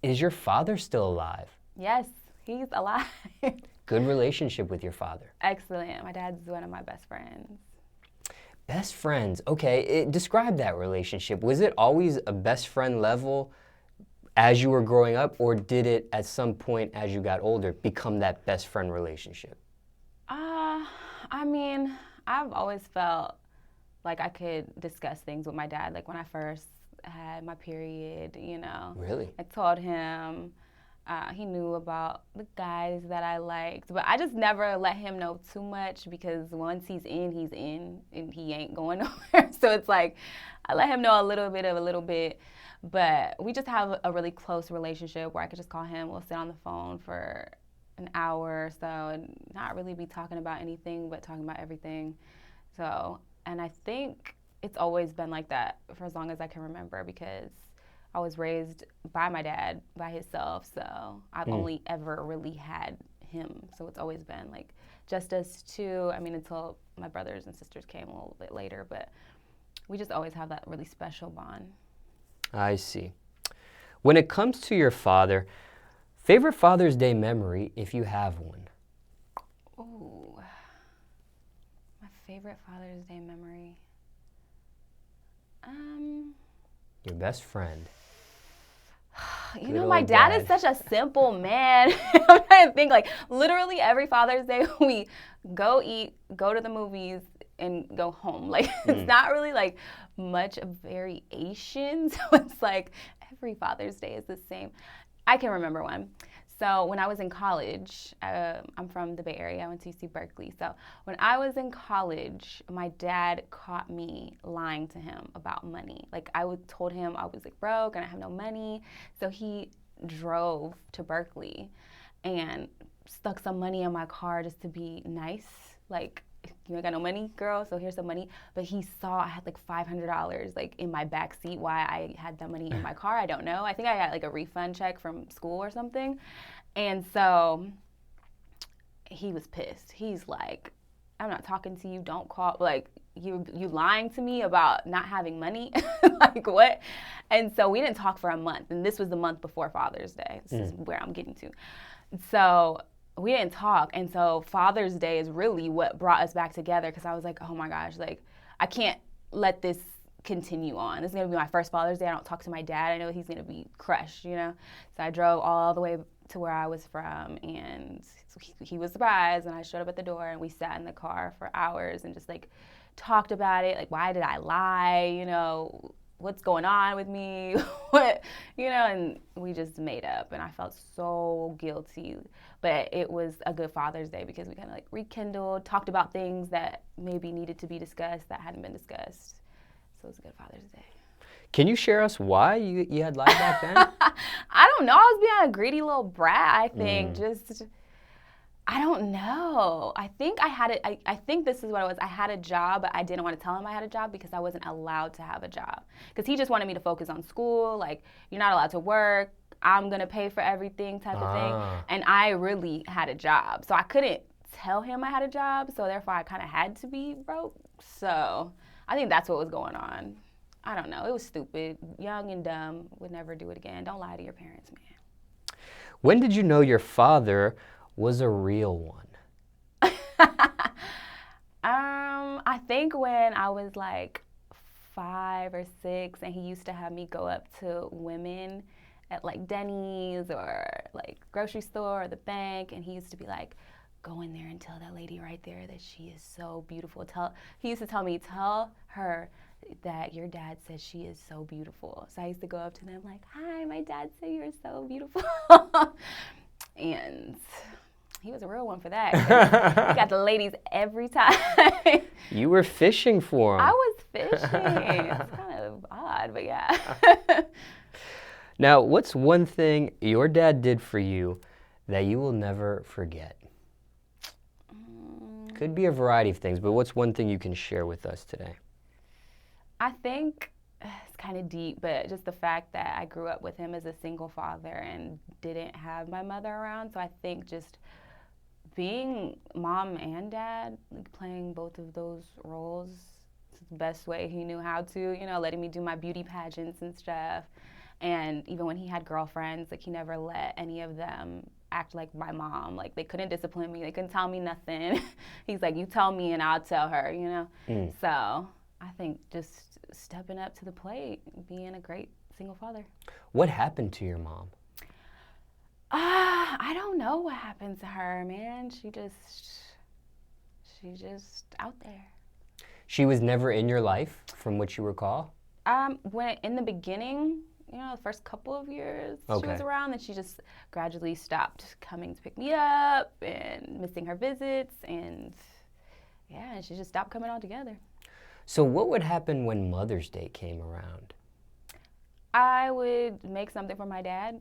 Is your father still alive? Yes, he's alive. Good relationship with your father. Excellent. My dad's one of my best friends. Best friends. Okay, describe that relationship. Was it always a best friend level as you were growing up, or did it at some point as you got older become that best friend relationship? I mean, I've always felt like I could discuss things with my dad. Like when I first had my period, Really? I told him. He knew about the guys that I liked, but I just never let him know too much because once he's in, and he ain't going nowhere. So it's like I let him know a little bit of a little bit, but we just have a really close relationship where I could just call him. We'll sit on the phone for an hour or so and not really be talking about anything, but talking about everything. So, and I think it's always been like that for as long as I can remember because I was raised by my dad, by himself, so I've only ever really had him. So it's always been like just us two. I mean, until my brothers and sisters came a little bit later, but we just always have that really special bond. I see. When it comes to your father, favorite Father's Day memory, if you have one? Ooh, my favorite Father's Day memory. Your best friend. You know, my dad is such a simple man. I'm trying to think, like, literally every Father's Day we go eat, go to the movies, and go home. Like, it's not really, like, much of variation. So it's like every Father's Day is the same. I can remember one. So when I was in college, I'm from the Bay Area. I went to UC Berkeley. So when I was in college, my dad caught me lying to him about money. Like told him I was like broke and I have no money. So he drove to Berkeley and stuck some money in my car just to be nice. Like, you ain't got no money, girl, so here's some money. But he saw I had like $500 like in my back seat. Why I had that money in my car, I don't know. I think I got like a refund check from school or something. And so he was pissed. He's like, I'm not talking to you, don't call. Like, you lying to me about not having money? Like, what? And so we didn't talk for a month. And this was the month before Father's Day. This is where I'm getting to. So we didn't talk. And so Father's Day is really what brought us back together because I was like, oh my gosh, like, I can't let this continue on. This is going to be my first Father's Day. I don't talk to my dad. I know he's going to be crushed, So I drove all the way to where I was from, and he was surprised, and I showed up at the door, and we sat in the car for hours and just, like, talked about it. Like, why did I lie? What's going on with me? And we just made up, and I felt so guilty. But it was a good Father's Day because we kind of, like, rekindled, talked about things that maybe needed to be discussed that hadn't been discussed. So it was a good Father's Day. Can you share us why you had lied back then? I don't know. I was being a greedy little brat, I think. I don't know. I think I had it. I think this is what it was. I had a job, but I didn't want to tell him I had a job because I wasn't allowed to have a job. Because he just wanted me to focus on school. Like, you're not allowed to work. I'm going to pay for everything type of thing. And I really had a job. So I couldn't tell him I had a job. So therefore, I kind of had to be broke. So I think that's what was going on. I don't know. It was stupid. Young and dumb. Would never do it again. Don't lie to your parents, man. When did you know your father was a real one? I think when I was like 5 or 6, and he used to have me go up to women at like Denny's or like grocery store or the bank, and he used to be like, go in there and tell that lady right there that she is so beautiful. He used to tell me, tell her that your dad says she is so beautiful. So I used to go up to them like, hi, my dad said you're so beautiful. And he was a real one for that. He got the ladies every time. You were fishing for him. I was fishing. It's kind of odd, but yeah. Now, what's one thing your dad did for you that you will never forget? Could be a variety of things, but what's one thing you can share with us today? I think it's kind of deep, but just the fact that I grew up with him as a single father and didn't have my mother around. So I think just being mom and dad, like playing both of those roles, is the best way he knew how to, letting me do my beauty pageants and stuff. And even when he had girlfriends, like he never let any of them act like my mom. Like they couldn't discipline me. They couldn't tell me nothing. He's like, you tell me and I'll tell her, you know? So I think just stepping up to the plate, being a great single father. What happened to your mom? I don't know what happened to her, man. She's just out there. She was never in your life, from what you recall? When in the beginning, you know, the first couple of years she was around, and she just gradually stopped coming to pick me up and missing her visits, and yeah, she just stopped coming altogether. So what would happen when Mother's Day came around? I would make something for my dad,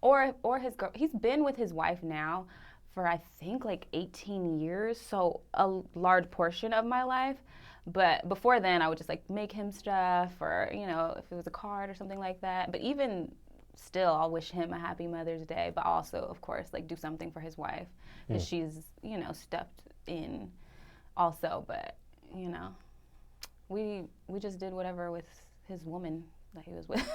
or his girl. He's been with his wife now for I think like 18 years, so a large portion of my life. But before then, I would just like make him stuff, or you know, if it was a card or something like that. But even still, I'll wish him a happy Mother's Day. But also, of course, like do something for his wife, because she's, you know, stepped in also. But you know, we just did whatever with his woman that he was with.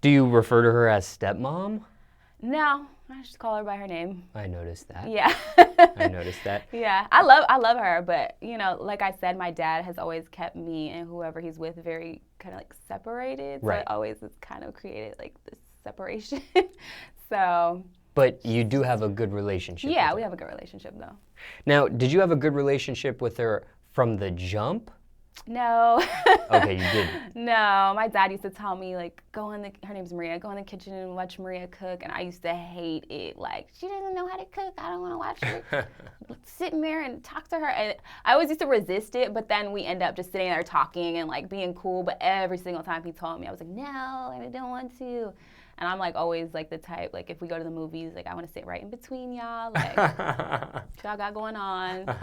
Do you refer to her as stepmom? No, I just call her by her name. I noticed that. Yeah. I noticed that. Yeah, I love her, but you know, like I said, my dad has always kept me and whoever he's with very kind of like separated. So it always has kind of created like this separation. So. But you do have a good relationship. Yeah, we have a good relationship though. Now, did you have a good relationship with her from the jump? No. Okay, you didn't. No, my dad used to tell me like, her name's Maria, go in the kitchen and watch Maria cook, and I used to hate it. Like, she doesn't know how to cook, I don't want to watch her. Sitting there and talk to her, and I always used to resist it, but then we end up just sitting there talking and like being cool, but every single time he told me, I was like, no, I don't want to. And I'm like always like the type, like if we go to the movies, like I want to sit right in between y'all, like what y'all got going on.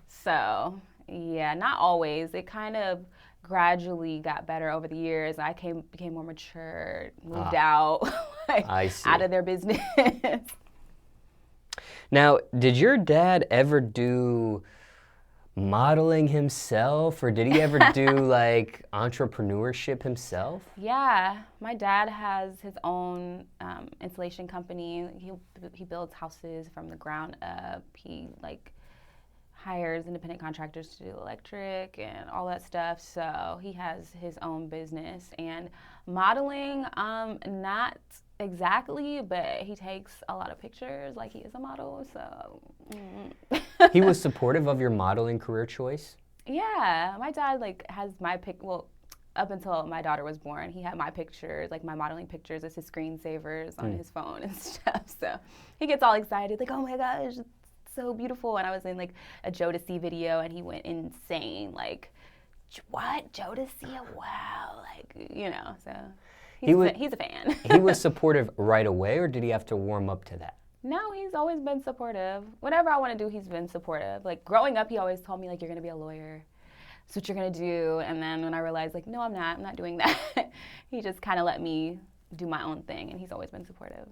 So yeah, not always. It kind of gradually got better over the years. I became more mature, moved out, like, out of their business. Now, did your dad ever do modeling himself, or did he ever do like entrepreneurship himself? Yeah, my dad has his own installation company. He builds houses from the ground up. He like hires independent contractors to do electric and all that stuff. So he has his own business. And modeling, not exactly, but he takes a lot of pictures like he is a model. So He was supportive of your modeling career choice? Yeah, my dad like has my up until my daughter was born, he had my pictures, like my modeling pictures as his screensavers on his phone and stuff. So he gets all excited, like, oh my gosh, so beautiful. And I was in like a Jodeci video and he went insane, like, what, Jodeci? Wow, like, you know, so he's a fan. He was supportive right away, or did he have to warm up to that? No, he's always been supportive. Whatever I want to do, he's been supportive. Like growing up, he always told me like, you're gonna be a lawyer, that's what you're gonna do. And then when I realized like, no, I'm not doing that, he just kind of let me do my own thing, and he's always been supportive.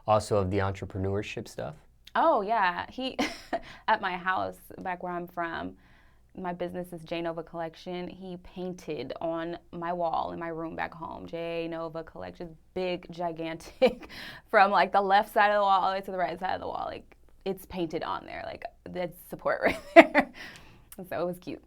Also of the entrepreneurship stuff? Oh yeah, he, at my house, back where I'm from, my business is J Nova Collection. He painted on my wall in my room back home, J Nova Collection, big, gigantic, from like the left side of the wall all the way to the right side of the wall. Like it's painted on there, like that's support right there. So it was cute.